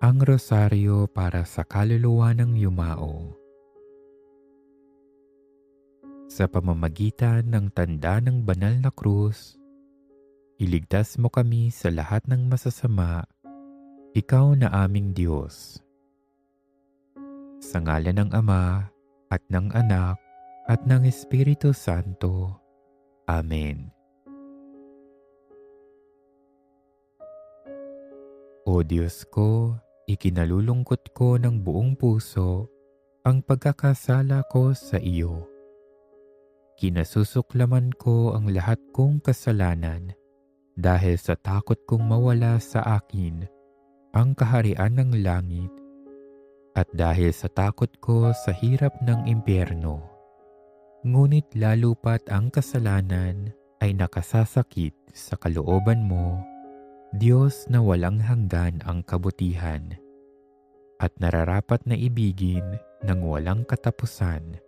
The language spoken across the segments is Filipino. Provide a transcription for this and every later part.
Ang rosaryo para sa kaluluwa ng yumao. Sa pamamagitan ng tanda ng banal na krus, iligtas mo kami sa lahat ng masasama, ikaw na aming Diyos. Sa ngalan ng Ama, at ng Anak, at ng Espiritu Santo. Amen. O Diyos ko, ikinalulungkot ko ng buong puso ang pagkakasala ko sa iyo. Kinasusuklaman ko ang lahat kong kasalanan dahil sa takot kong mawala sa akin ang kaharian ng langit at dahil sa takot ko sa hirap ng impyerno. Ngunit lalo pat ang kasalanan ay nakasasakit sa kalooban mo, Diyos na walang hanggan ang kabutihan at nararapat na ibigin ng walang katapusan.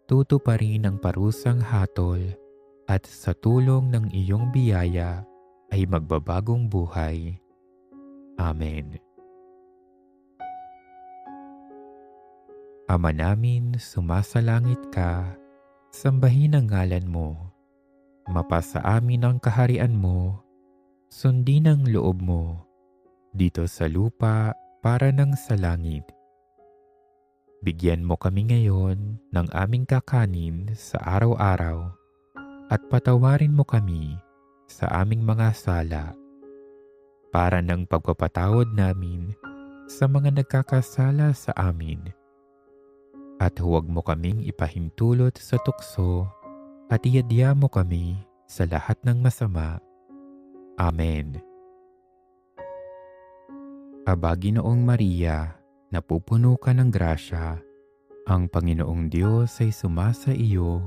Tutuparin ang parusang hatol at sa tulong ng iyong biyaya ay magbabagong buhay. Amen. Ama namin, sumasalangit ka, sambahin ang ngalan mo. Mapasa amin ang kaharian mo, sundin ang loob mo, dito sa lupa para ng sa langit. Bigyan mo kami ngayon ng aming kakanin sa araw-araw at patawarin mo kami sa aming mga sala para ng pagpapatawad namin sa mga nagkakasala sa amin. At huwag mo kaming ipahintulot sa tukso at iadya mo kami sa lahat ng masama. Amen. Aba, Ginoong Maria, napupuno ka ng grasya, ang Panginoong Diyos ay sumasa iyo,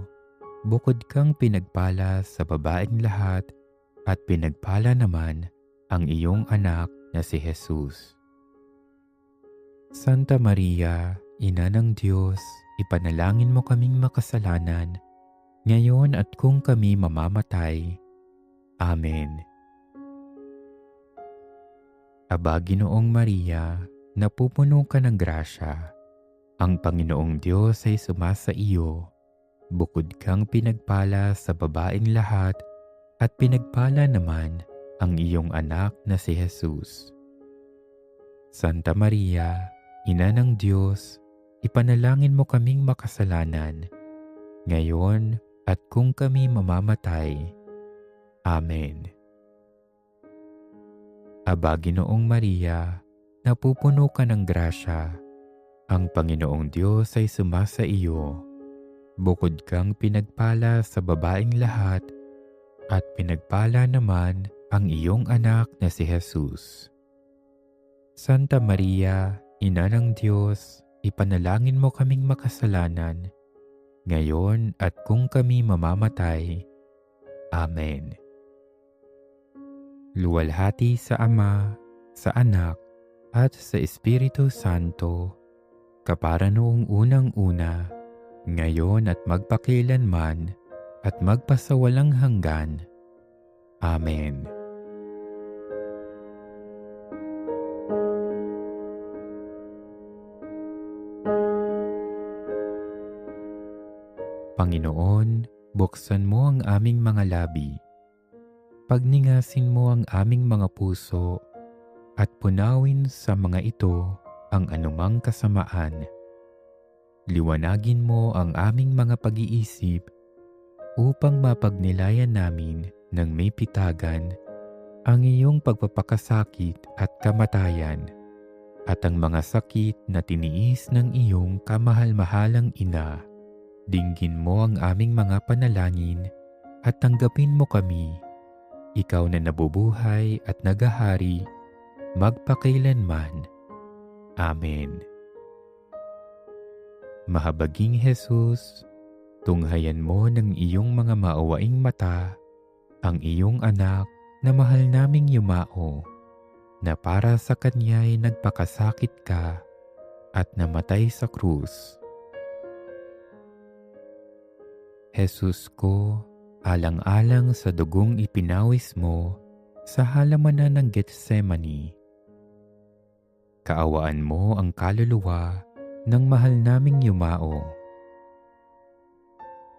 bukod kang pinagpala sa babaeng lahat at pinagpala naman ang iyong anak na si Jesus. Santa Maria, Ina ng Diyos, ipanalangin mo kaming makasalanan, ngayon at kung kami mamamatay. Amen. Aba, Ginoong Maria, napupuno ka ng grasya, ang Panginoong Diyos ay sumasa iyo, bukod kang pinagpala sa babaeng lahat at pinagpala naman ang iyong anak na si Jesus. Santa Maria, Ina ng Diyos, ipanalangin mo kaming makasalanan, ngayon at kung kami mamamatay. Amen. Aba, Ginoong Maria, napupuno ka ng grasya, ang Panginoong Diyos ay sumasa iyo, bukod kang pinagpala sa babaeng lahat at pinagpala naman ang iyong anak na si Jesus. Santa Maria, Ina ng Diyos, ipanalangin mo kaming makasalanan, ngayon at kung kami mamamatay. Amen. Luwalhati sa Ama, sa Anak, at sa Espiritu Santo, kapara noong unang-una, ngayon at magpakilanman, at magpasawalang hanggan. Amen. Panginoon, buksan mo ang aming mga labi. Pagningasin mo ang aming mga puso at punawin sa mga ito ang anumang kasamaan. Liwanagin mo ang aming mga pag-iisip upang mapagnilayan namin ng may pitagan ang iyong pagpapakasakit at kamatayan at ang mga sakit na tiniis ng iyong kamahal-mahalang ina. Dinggin mo ang aming mga panalangin at tanggapin mo kami, ikaw na nabubuhay at nagahari, magpakailanman. Amen. Mahabaging Jesus, tunghayan mo ng iyong mga maawaing mata ang iyong anak na mahal naming yumao, na para sa kanya'y nagpakasakit ka at namatay sa krus. Jesus ko, alang-alang sa dugong ipinawis mo sa halamanan ng Getsemani, Kaawaan mo ang kaluluwa ng mahal naming yumao.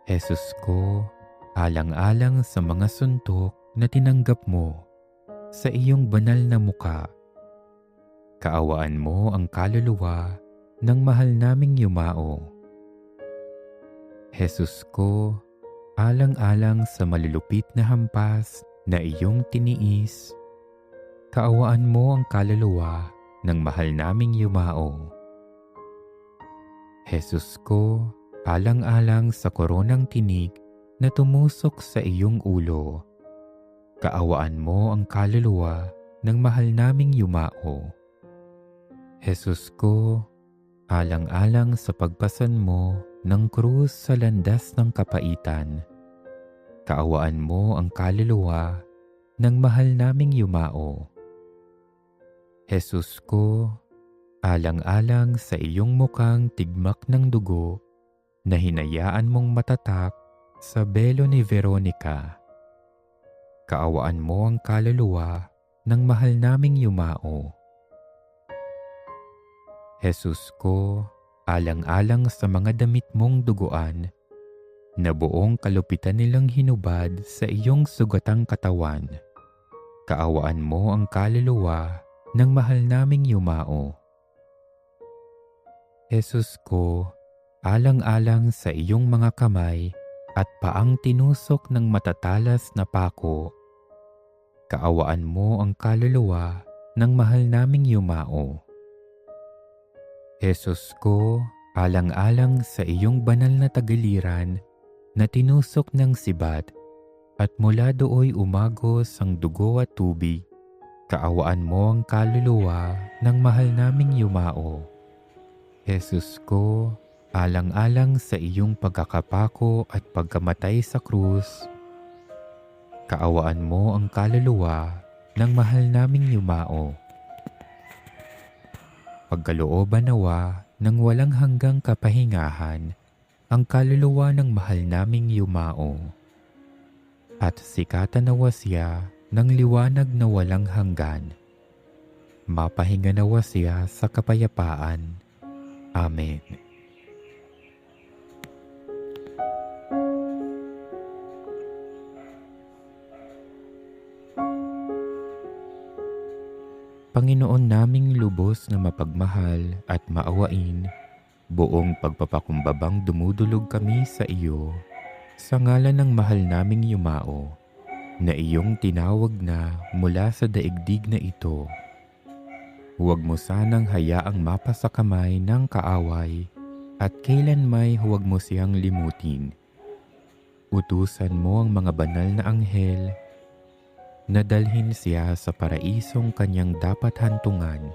Jesus ko, alang-alang sa mga suntok na tinanggap mo sa iyong banal na muka. Kaawaan mo ang kaluluwa ng mahal naming yumao. Jesus ko, alang-alang sa malulupit na hampas na iyong tiniis, kaawaan mo ang kaluluwa ng mahal naming yumao. Jesus ko, alang-alang sa koronang tinig na tumusok sa iyong ulo, kaawaan mo ang kaluluwa ng mahal naming yumao. Jesus ko, alang-alang sa pagpasan mo ng krus sa landas ng kapaitan, kaawaan mo ang kaluluwa ng mahal naming yumao. Jesus ko, alang-alang sa iyong mukhang tigmak ng dugo na hinayaan mong matatak sa belo ni Veronica, kaawaan mo ang kaluluwa ng mahal naming yumao. Jesus ko, alang-alang sa mga damit mong duguan na buong kalupitan nilang hinubad sa iyong sugatang katawan, kaawaan mo ang kaluluwa ng mahal naming yumao. Jesus ko, alang-alang sa iyong mga kamay at paang tinusok ng matatalas na pako, kaawaan mo ang kaluluwa ng mahal naming yumao. Jesus ko, alang-alang sa iyong banal na tagiliran na tinusok ng sibat at mula dooy umagos ang dugo at tubig, kaawaan mo ang kaluluwa ng mahal naming yumao. Jesus ko, alang-alang sa iyong pagkakapako at pagkamatay sa krus, kaawaan mo ang kaluluwa ng mahal naming yumao. Pagkalooban nawa ng walang hanggang kapahingahan ang kaluluwa ng mahal naming yumao. At sikatan nawa siya ng liwanag na walang hanggan. Mapahinga nawa siya sa kapayapaan. Amen. Panginoon naming lubos na mapagmahal at maawain, buong pagpapakumbabang dumudulog kami sa iyo, sa ngalan ng mahal naming yumao, na iyong tinawag na mula sa daigdig na ito. Huwag mo sanang hayaang mapasakamay ng kaaway, at kailanmay huwag mo siyang limutin. Utusan mo ang mga banal na anghel na dalhin siya sa paraisong kanyang dapat hantungan,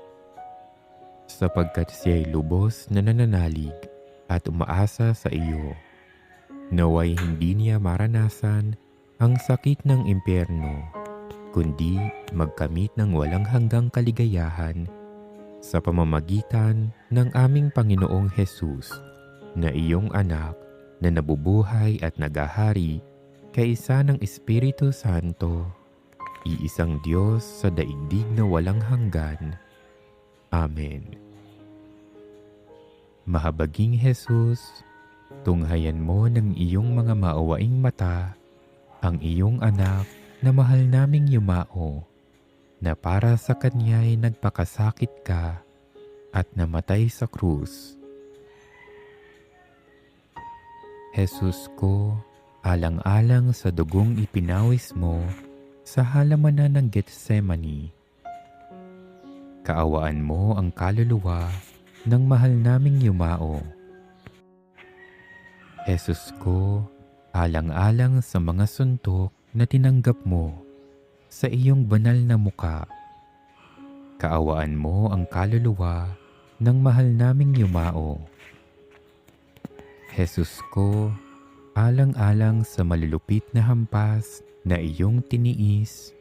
sapagkat siya'y lubos na nananalig at umaasa sa iyo. Naway hindi niya maranasan ang sakit ng impyerno, kundi magkamit ng walang hanggang kaligayahan sa pamamagitan ng aming Panginoong Hesus, na iyong anak na nabubuhay at nagahari kaisa ng Espiritu Santo, iisang Diyos sa daigdig na walang hanggan. Amen. Mahabaging Jesus, tunghayan mo ng iyong mga maawaing mata ang iyong anak na mahal naming yumao, na para sa kanya'y nagpakasakit ka at namatay sa krus. Jesus ko, alang-alang sa dugong ipinawis mo sa halamanan ng Getsemani, kaawaan mo ang kaluluwa ng mahal naming yumao. Jesus ko, alang-alang sa mga suntok na tinanggap mo sa iyong banal na muka, kaawaan mo ang kaluluwa ng mahal naming yumao. Jesus ko, alang-alang sa malulupit na hampas na iyong tiniis,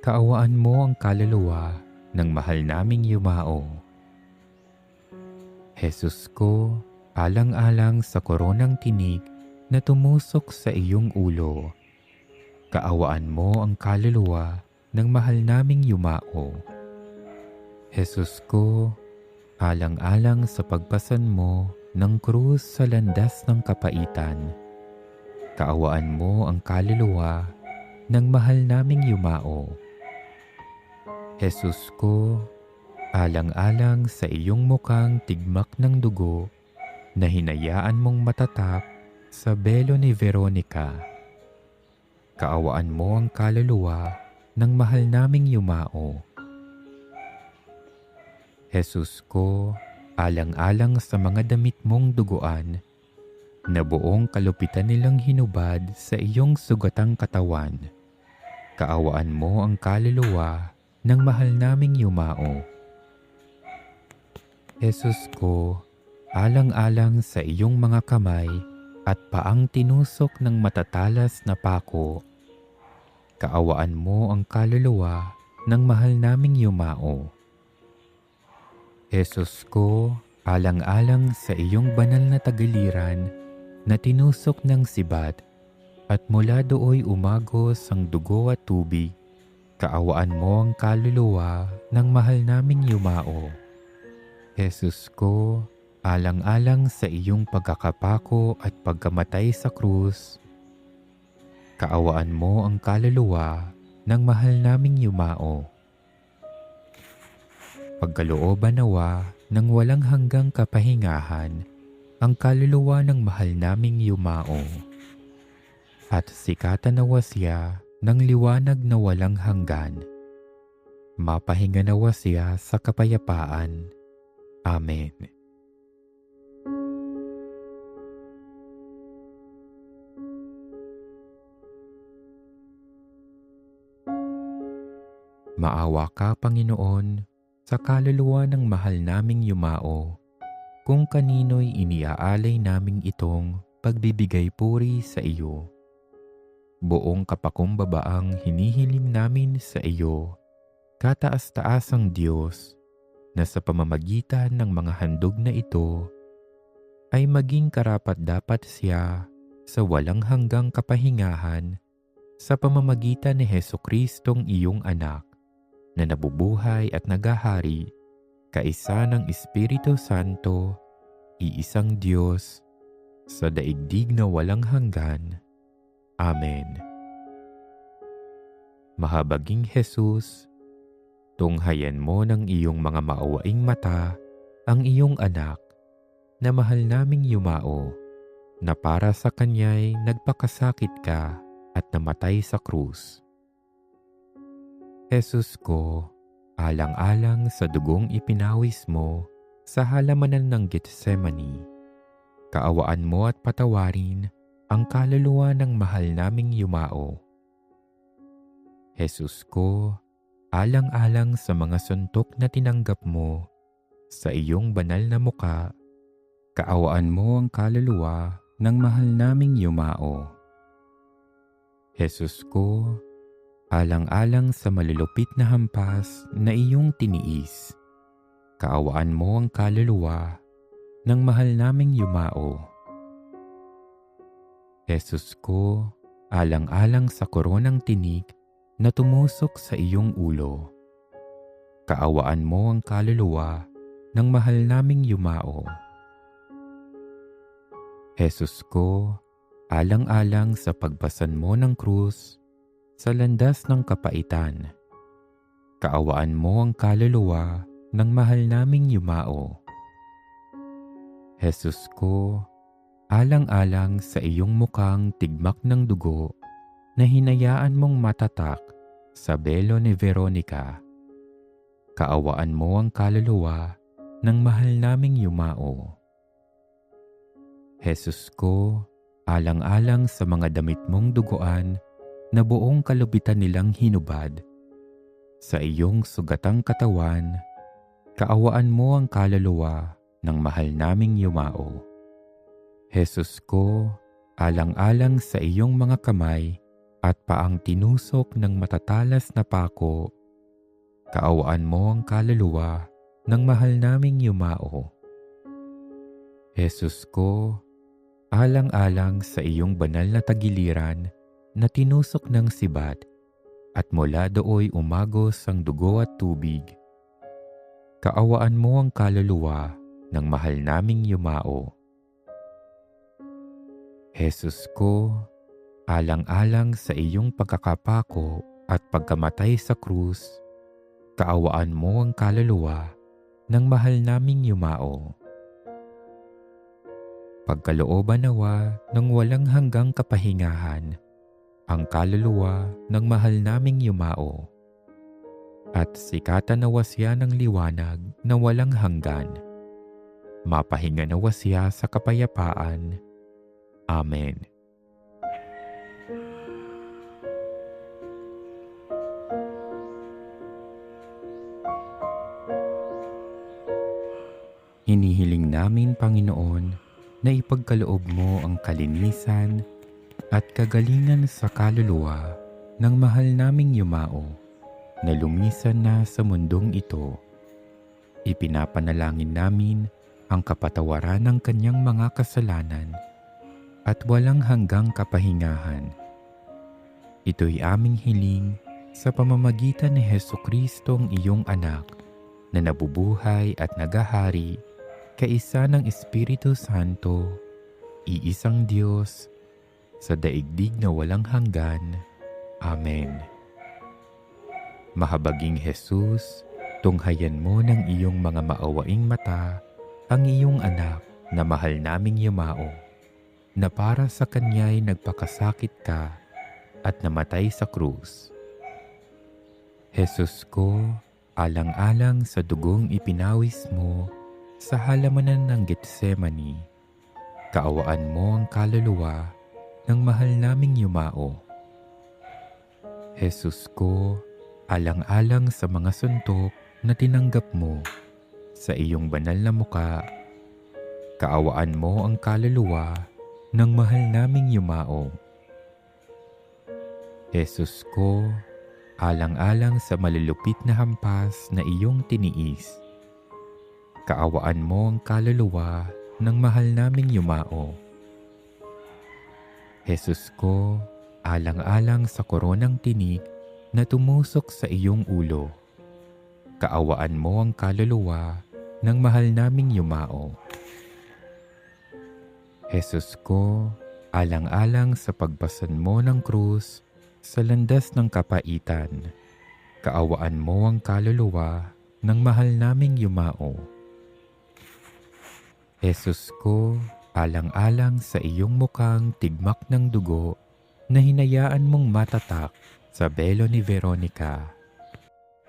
kaawaan mo ang kaluluwa ng mahal naming yumao. Jesus ko, alang-alang sa koronang tinig na tumusok sa iyong ulo, kaawaan mo ang kaluluwa ng mahal naming yumao. Jesus ko, alang-alang sa pagpasan mo ng krus sa landas ng kapaitan, kaawaan mo ang kaluluwa ng mahal naming yumao. Jesus ko, alang-alang sa iyong mukhang tigmak ng dugo na hinayaan mong matatak sa belo ni Veronica, kaawaan mo ang kaluluwa ng mahal naming yumao. Jesus ko, alang-alang sa mga damit mong duguan na buong kalupitan nilang hinubad sa iyong sugatang katawan, kaawaan mo ang kaluluwa ng mahal naming yumao. Jesus ko, alang-alang sa iyong mga kamay at paang tinusok ng matatalas na pako, kaawaan mo ang kaluluwa ng mahal naming yumao. Jesus ko, alang-alang sa iyong banal na tagiliran na tinusok ng sibat at mula dooy umagos ang dugo at tubig, kaawaan mo ang kaluluwa ng mahal naming yumao. Jesus ko, alang-alang sa iyong pagkakapako at pagkamatay sa krus, kaawaan mo ang kaluluwa ng mahal naming yumao. Pagkalooban nawa ng walang hanggang kapahingahan ang kaluluwa ng mahal naming yumao, at sikatan nawa siya ng liwanag na walang hanggan. Mapahinga nawa siya sa kapayapaan. Amen. Maawa ka, Panginoon, sa kaluluwa ng mahal naming yumao, kung kanino'y iniaalay naming itong pagbibigay puri sa iyo. Buong kapakumbabaang hinihiling namin sa iyo, kataas-taasang Diyos, na sa pamamagitan ng mga handog na ito, ay maging karapat-dapat siya sa walang hanggang kapahingahan sa pamamagitan ni Jesucristong iyong anak, na nabubuhay at nagahari, kaisa ng Espiritu Santo, iisang Diyos, sa daigdig na walang hanggan. Amen. Mahabaging Jesus, tunghayan mo ng iyong mga maawaing mata ang iyong anak na mahal naming yumao, na para sa kanya'y nagpakasakit ka at namatay sa krus. Jesus ko, alang-alang sa dugong ipinawis mo sa halamanan ng Getsemani, kaawaan mo at patawarin ang kaluluwa ng mahal naming yumao. Jesus ko, alang-alang sa mga suntok na tinanggap mo sa iyong banal na muka, kaawaan mo ang kaluluwa ng mahal naming yumao. Jesus ko, alang-alang sa malulupit na hampas na iyong tiniis, kaawaan mo ang kaluluwa ng mahal naming yumao. Jesus ko, alang-alang sa koronang tinik na tumusok sa iyong ulo, kaawaan mo ang kaluluwa ng mahal naming yumao. Jesus ko, alang-alang sa pagbasan mo ng krus sa landas ng kapaitan, kaawaan mo ang kaluluwa ng mahal naming yumao. Jesus ko, alang-alang sa iyong mukhang tigmak ng dugo na hinayaan mong matatak sa belo ni Veronica, kaawaan mo ang kaluluwa ng mahal naming yumao. Jesus ko, alang-alang sa mga damit mong duguan na buong kalubitan nilang hinubad sa iyong sugatang katawan, kaawaan mo ang kaluluwa ng mahal naming yumao. Jesus ko, alang-alang sa iyong mga kamay at paang tinusok ng matatalas na pako, kaawaan mo ang kaluluwa ng mahal naming yumao. Jesus ko, alang-alang sa iyong banal na tagiliran na tinusok ng sibat at mula dooy umagos ang dugo at tubig, kaawaan mo ang kaluluwa ng mahal naming yumao. Jesus ko, alang-alang sa iyong pagkakapako at pagkamatay sa krus, kaawaan mo ang kaluluwa ng mahal naming yumao. Pagkalooban nawa ng walang hanggang kapahingahan ang kaluluwa ng mahal naming yumao, at sikatan nawa siya ng liwanag na walang hanggan. Mapahinga nawa siya sa kapayapaan. Amen. Hinihiling namin, Panginoon, na ipagkaloob mo ang kalinisan at kagalingan sa kaluluwa ng mahal naming yumao na lumisan na sa mundong ito. Ipinapanalangin namin ang kapatawaran ng kanyang mga kasalanan at walang hanggang kapahingahan. Ito'y aming hiling sa pamamagitan ni Jesucristong iyong anak na nabubuhay at nagahari kaisa ng Espiritu Santo, iisang Diyos, sa daigdig na walang hanggan. Amen. Mahabaging Jesus, tunghayan mo ng iyong mga maawaing mata ang iyong anak na mahal naming yumao, na para sa kanya'y nagpakasakit ka at namatay sa krus. Jesus ko, alang-alang sa dugong ipinawis mo sa halamanan ng Getsemani, kaawaan mo ang kaluluwa ng mahal naming yumao. Jesus ko, alang-alang sa mga suntok na tinanggap mo sa iyong banal na muka, kaawaan mo ang kaluluwa ng mahal naming yumao. Jesus ko, alang-alang sa malulupit na hampas na iyong tiniis, kaawaan mo ang kaluluwa ng mahal naming yumao. Jesus ko, alang-alang sa koronang tinik na tumusok sa iyong ulo, kaawaan mo ang kaluluwa ng mahal naming yumao. Jesus ko, alang-alang sa pagbasan mo ng krus sa landas ng kapaitan, kaawaan mo ang kaluluwa ng mahal naming yumao. Jesus ko, alang-alang sa iyong mukhang tigmak ng dugo na hinayaan mong matatak sa belo ni Veronica,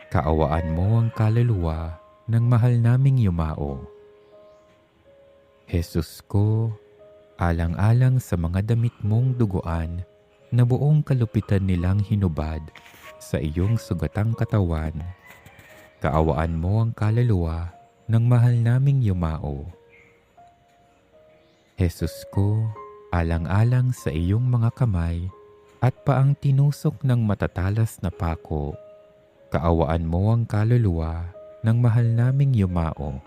kaawaan mo ang kaluluwa ng mahal naming yumao. Jesus ko, alang-alang sa mga damit mong duguan na buong kalupitan nilang hinubad sa iyong sugatang katawan, kaawaan mo ang kaluluwa ng mahal naming yumao. Jesus ko, alang-alang sa iyong mga kamay at paang tinusok ng matatalas na pako, kaawaan mo ang kaluluwa ng mahal naming yumao.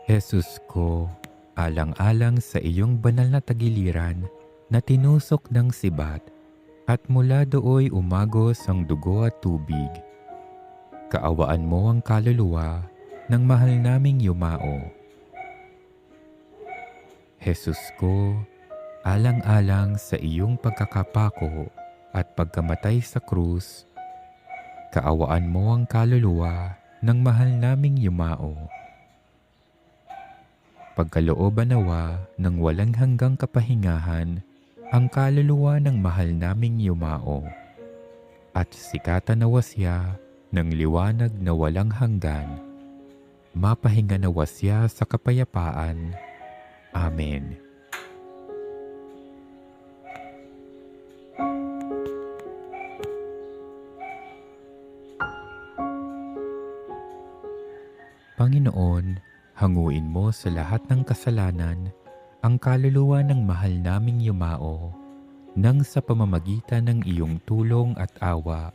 Jesus ko, alang-alang sa iyong banal na tagiliran na tinusok ng sibat at mula dooy umagos ang dugo at tubig, kaawaan mo ang kaluluwa ng mahal naming yumao. Jesus ko, alang-alang sa iyong pagkakapako at pagkamatay sa krus, kaawaan mo ang kaluluwa ng mahal naming yumao. Pagkalooban nawa ng walang hanggang kapahingahan ang kaluluwa ng mahal naming yumao, at sikatan nawa siya ng liwanag na walang hanggan. Mapahinga nawa siya sa kapayapaan. Amen. Panginoon, hanguin mo sa lahat ng kasalanan ang kaluluwa ng mahal naming yumao, nang sa pamamagitan ng iyong tulong at awa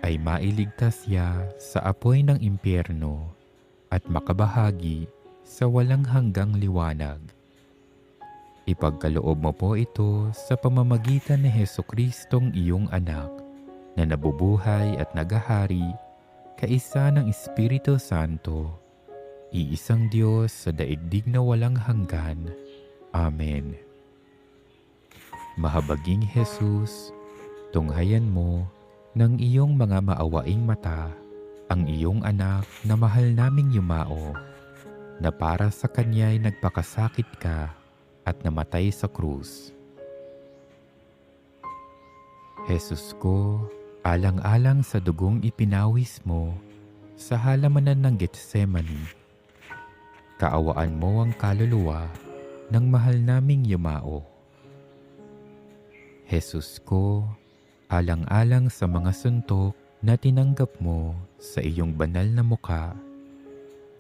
ay mailigtas siya sa apoy ng impyerno at makabahagi sa walang hanggang liwanag. Ipagkaloob mo po ito sa pamamagitan ni Jesucristong iyong anak na nabubuhay at nagahari kaisa ng Espiritu Santo, iisang Diyos sa daigdig na walang hanggan. Amen. Mahabaging Jesus, tunghayan mo ng iyong mga maawaing mata ang iyong anak na mahal naming yumao, na para sa kanya'y nagpakasakit ka at namatay sa krus. Jesus ko, alang-alang sa dugong ipinawis mo sa halamanan ng Getsemani, kaawaan mo ang kaluluwa ng mahal naming yumao. Jesus ko, alang-alang sa mga suntok na tinanggap mo sa iyong banal na mukha,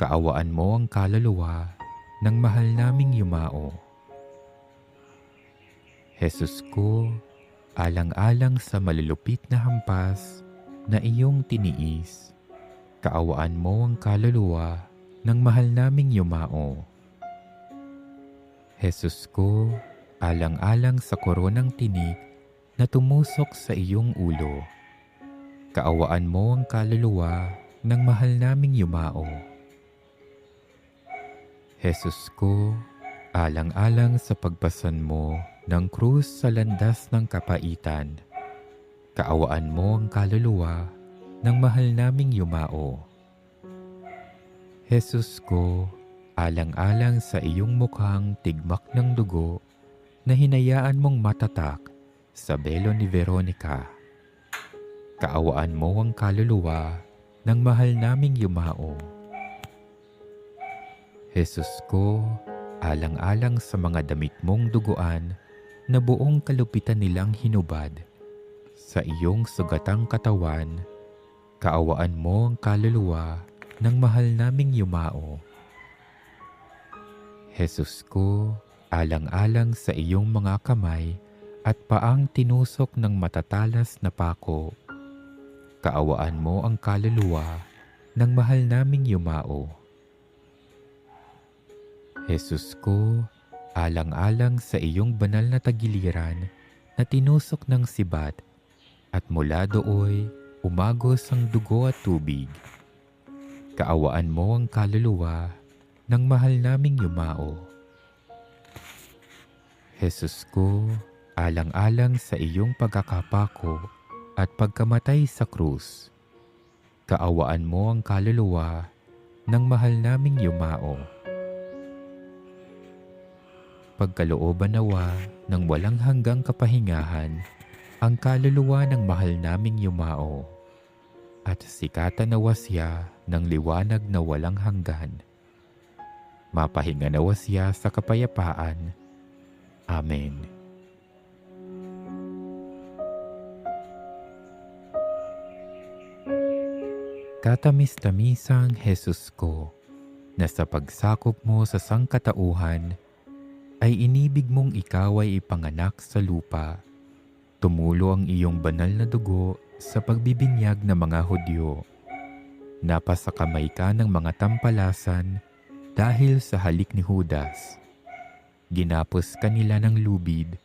kaawaan mo ang kaluluwa ng mahal naming yumao. Jesus ko, alang-alang sa malulupit na hampas na iyong tiniis, kaawaan mo ang kaluluwa ng mahal naming yumao. Jesus ko, alang-alang sa koronang tinik na tumusok sa iyong ulo, kaawaan mo ang kaluluwa ng mahal naming yumao. Jesus ko, alang-alang sa pagpasan mo ng krus sa landas ng kapaitan, kaawaan mo ang kaluluwa ng mahal naming yumao. Jesus ko, alang-alang sa iyong mukhang tigmak ng dugo na hinayaan mong matatak sa belo ni Veronica, kaawaan mo ang kaluluwa ng mahal naming yumao. Jesus ko, alang-alang sa mga damit mong duguan na buong kalupitan nilang hinubad sa iyong sugatang katawan, kaawaan mo ang kaluluwa ng mahal naming yumao. Jesus ko, alang-alang sa iyong mga kamay at paang tinusok ng matatalas na pako, kaawaan mo ang kaluluwa ng mahal naming yumao. Jesus ko, alang-alang sa iyong banal na tagiliran na tinusok ng sibat at mula dooy umagos ang dugo at tubig, kaawaan mo ang kaluluwa ng mahal naming yumao. Jesus ko, alang-alang sa iyong pagkakapako at pagkamatay sa krus, kaawaan mo ang kaluluwa ng mahal naming yumao. Pagkalooban nawa ng walang hanggang kapahingahan ang kaluluwa ng mahal naming yumao, at sikatan nawa siya ng liwanag na walang hanggan. Mapahinga nawa siya sa kapayapaan. Amen. Katamis-tamisang Jesus ko, na sa pagsakop mo sa sangkatauhan, ay inibig mong ikaw ay ipanganak sa lupa. Tumulo ang iyong banal na dugo sa pagbibinyag ng mga Hudyo. Napasakamay ka ng mga tampalasan dahil sa halik ni Judas. Ginapos ka nila ng lubid,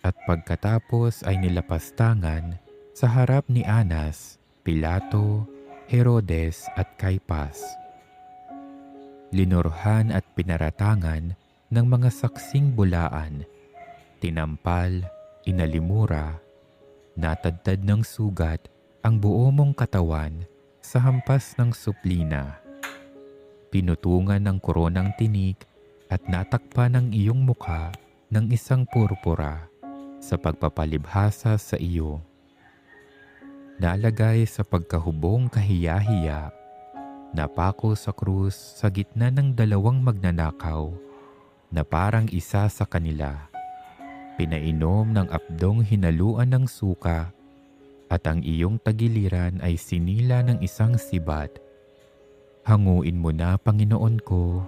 at pagkatapos ay nilapastangan sa harap ni Anas, Pilato, Herodes at Caipas. Linurhan at pinaratangan ng mga saksing bulaan, tinampal, inalimura, natadtad ng sugat ang buo mong katawan sa hampas ng suplina. Pinutungan ng koronang tinik at natakpan ang iyong mukha ng isang purpura sa pagpapalibhasa sa iyo. Nalagay sa pagkahubong kahiya-hiya, napako sa krus sa gitna ng dalawang magnanakaw na parang isa sa kanila. Pinainom ng apdong hinaluan ng suka, at ang iyong tagiliran ay sinila ng isang sibat. Hanguin mo na, Panginoon ko,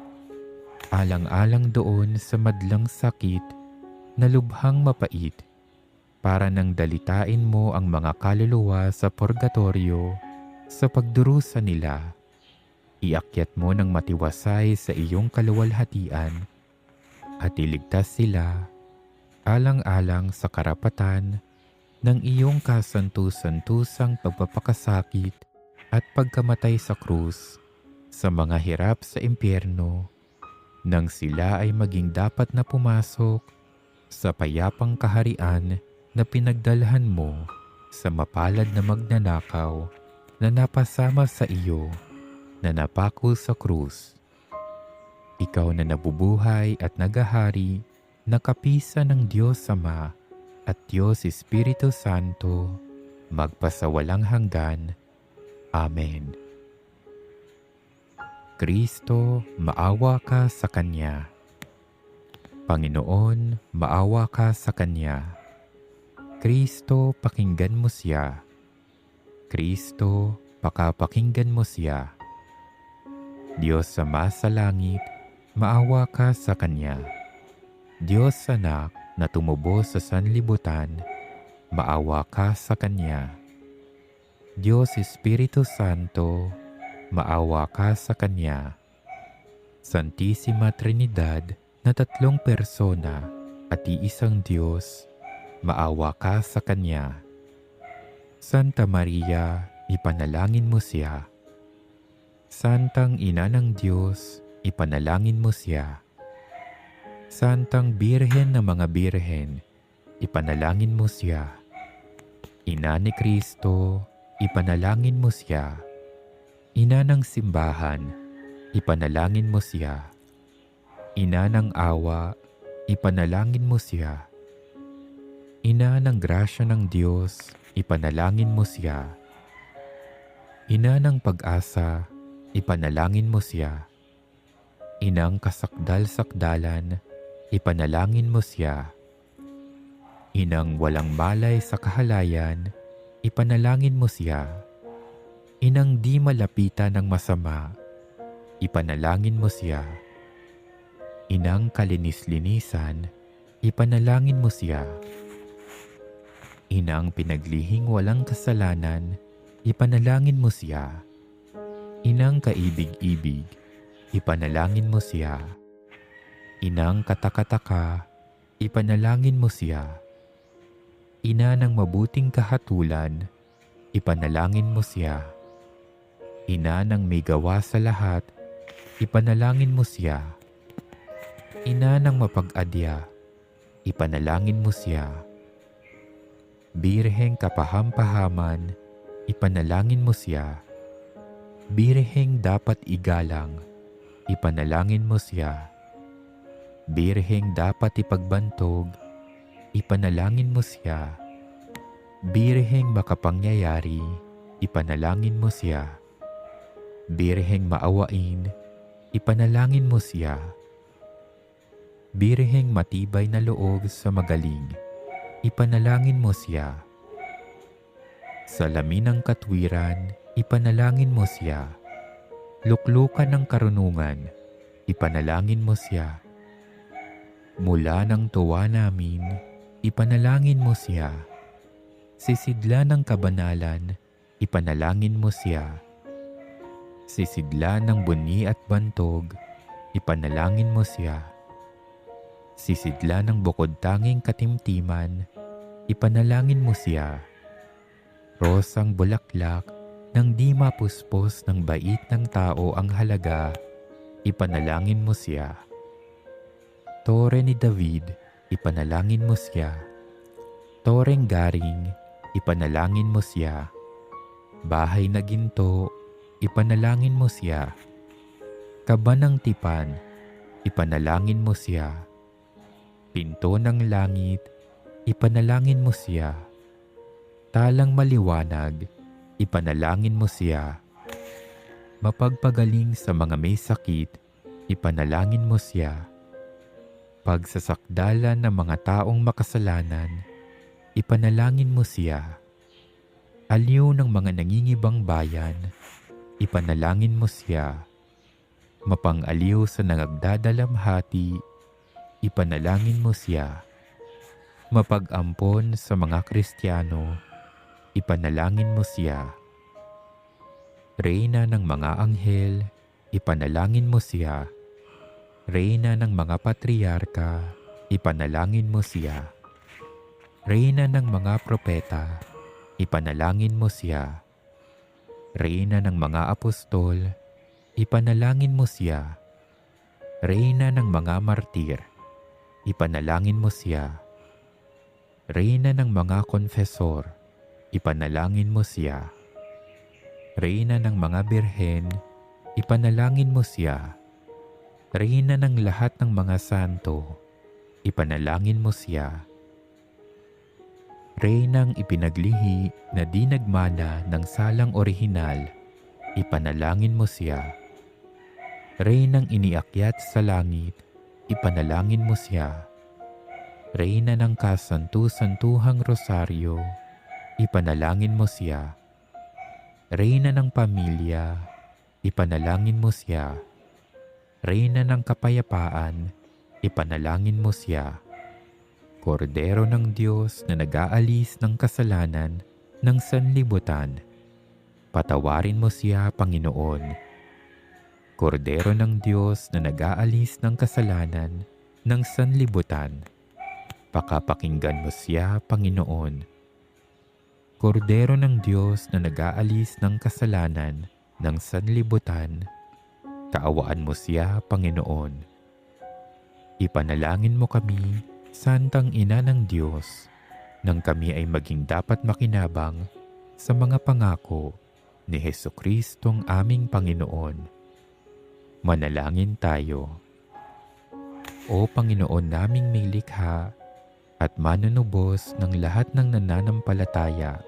alang-alang doon sa madlang sakit na lubhang mapait, para nang dalitain mo ang mga kaluluwa sa purgatorio sa pagdurusa nila. Iakyat mo ng matiwasay sa iyong kaluwalhatian at iligtas sila alang-alang sa karapatan ng iyong kasantu-santusang pagpapakasakit at pagkamatay sa krus sa mga hirap sa impyerno nang sila ay maging dapat na pumasok sa payapang kaharian na pinagdalhan mo sa mapalad na magnanakaw na napasama sa iyo na napako sa krus. Ikaw na nabubuhay at nagahari na kapisan ng Diyos Ama at Diyos Espiritu Santo magpasawalang hanggan. Amen. Kristo, maawa ka sa Kanya. Panginoon, maawa ka sa Kanya. Kristo, pakinggan mo siya. Kristo, pakapakinggan mo siya. Diyos Ama sa langit, maawa ka sa Kanya. Diyos Anak na tumubos sa sanlibutan, maawa ka sa Kanya. Diyos Espiritu Santo, maawa ka sa Kanya. Santissima Trinidad na tatlong persona at iisang Diyos, maawa ka sa Kanya. Santa Maria, ipanalangin mo siya. Santang Ina ng Diyos, ipanalangin mo siya. Santang Birhen ng mga Birhen, ipanalangin mo siya. Ina ni Kristo, ipanalangin mo siya. Ina ng simbahan, ipanalangin mo siya. Ina ng awa, ipanalangin mo siya. Ina ng grasya ng Diyos, ipanalangin mo siya. Ina ng pag-asa, ipanalangin mo siya. Inang kasakdal-sakdalan, ipanalangin mo siya. Inang walang malay sa kahalayan, ipanalangin mo siya. Inang di malapitan ng masama, ipanalangin mo siya. Inang kalinis-linisan, ipanalangin mo siya. Inang pinaglihing walang kasalanan, ipanalangin mo siya. Inang kaibig-ibig, ipanalangin mo siya. Inang katakataka, ipanalangin mo siya. Ina ng mabuting kahatulan, ipanalangin mo siya. Ina ng may gawa sa lahat, ipanalangin mo siya. Ina ng mapag-adya, ipanalangin mo siya. Birheng kapahampahaman, ipanalangin mo siya. Birheng dapat igalang, ipanalangin mo siya. Birheng dapat ipagbantog, ipanalangin mo siya. Birheng makapangyayari, ipanalangin mo siya. Birheng maawain, ipanalangin mo siya. Birheng matibay na loob sa magaling, ipanalangin mo siya. Salamin ng katwiran, ipanalangin mo siya. Luklukan ng karunungan, ipanalangin mo siya. Mula ng tuwa namin, ipanalangin mo siya. Sisidla ng kabanalan, ipanalangin mo siya. Sisidla ng buni at bantog, ipanalangin mo siya. Sisidla ng bukod-tanging katimtiman, ipanalangin mo siya. Rosang bulaklak nang di mapuspos ng bait ng tao ang halaga, ipanalangin mo siya. Tore ni David, ipanalangin mo siya. Toreng garing, ipanalangin mo siya. Bahay na ginto, ipanalangin mo siya. Kaba ng tipan, ipanalangin mo siya. Pinto ng langit, ipanalangin mo siya. Talang maliwanag, ipanalangin mo siya. Mapagpagaling sa mga may sakit, ipanalangin mo siya. Pagsasakdalan ng mga taong makasalanan, ipanalangin mo siya. Aliw ng mga nangingibang bayan, ipanalangin mo siya. Mapang-aliw sa nagdadalamhati, ipanalangin mo siya. Mapag-ampon sa mga Kristiyano, ipanalangin mo siya. Reyna ng mga anghel, ipanalangin mo siya. Reyna ng mga patriarka, ipanalangin mo siya. Reyna ng mga propeta, ipanalangin mo siya. Reyna ng mga apostol, ipanalangin mo siya. Reyna ng mga martir, ipanalangin mo siya. Reyna ng mga konfesor, ipanalangin mo siya. Reyna ng mga birhen, ipanalangin mo siya. Reyna ng lahat ng mga santo, ipanalangin mo siya. Reynang ipinaglihi na di nagmana ng salang orihinal, ipanalangin mo siya. Reynang iniakyat sa langit, ipanalangin mo siya. Reyna ng kasantu-santuhang rosaryo, ipanalangin mo siya. Reyna ng pamilya, ipanalangin mo siya. Reyna ng kapayapaan, ipanalangin mo siya. Kordero ng Diyos na nag-aalis ng kasalanan ng sanlibutan, patawarin mo siya, Panginoon. Kordero ng Diyos na nag-aalis ng kasalanan ng sanlibutan, pakapakinggan mo siya, Panginoon. Kordero ng Diyos na nag-aalis ng kasalanan ng sanlibutan, kaawaan mo siya, Panginoon. Ipanalangin mo kami, Santang Ina ng Diyos, nang kami ay maging dapat makinabang sa mga pangako ni Jesucristong aming Panginoon. Manalangin tayo. O Panginoon naming may likha at manunubos ng lahat ng nananampalataya,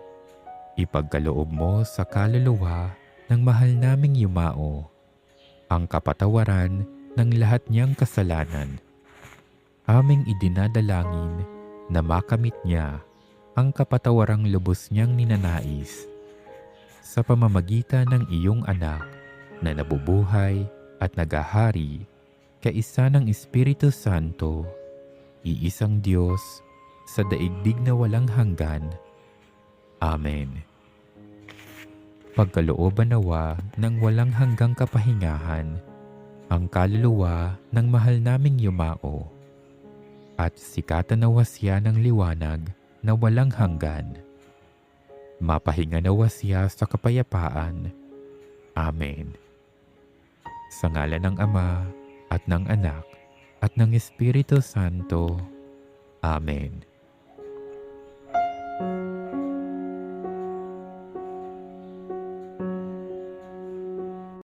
ipagkaloob mo sa kaluluwa ng mahal naming yumao ang kapatawaran ng lahat niyang kasalanan. Aming idinadalangin na makamit niya ang kapatawarang lubos niyang ninanais sa pamamagitan ng iyong anak na nabubuhay at nagahari kaisa ng Espiritu Santo, iisang Diyos sa daigdig na walang hanggan. Amen. Pagkalooban nawa ng walang hanggang kapahingahan ang kaluluwa ng mahal naming yumao, at sikatan nawa siya ng liwanag na walang hanggan. Mapahinga nawa siya sa kapayapaan. Amen. Sa ngalan ng Ama, at ng Anak, at ng Espiritu Santo. Amen.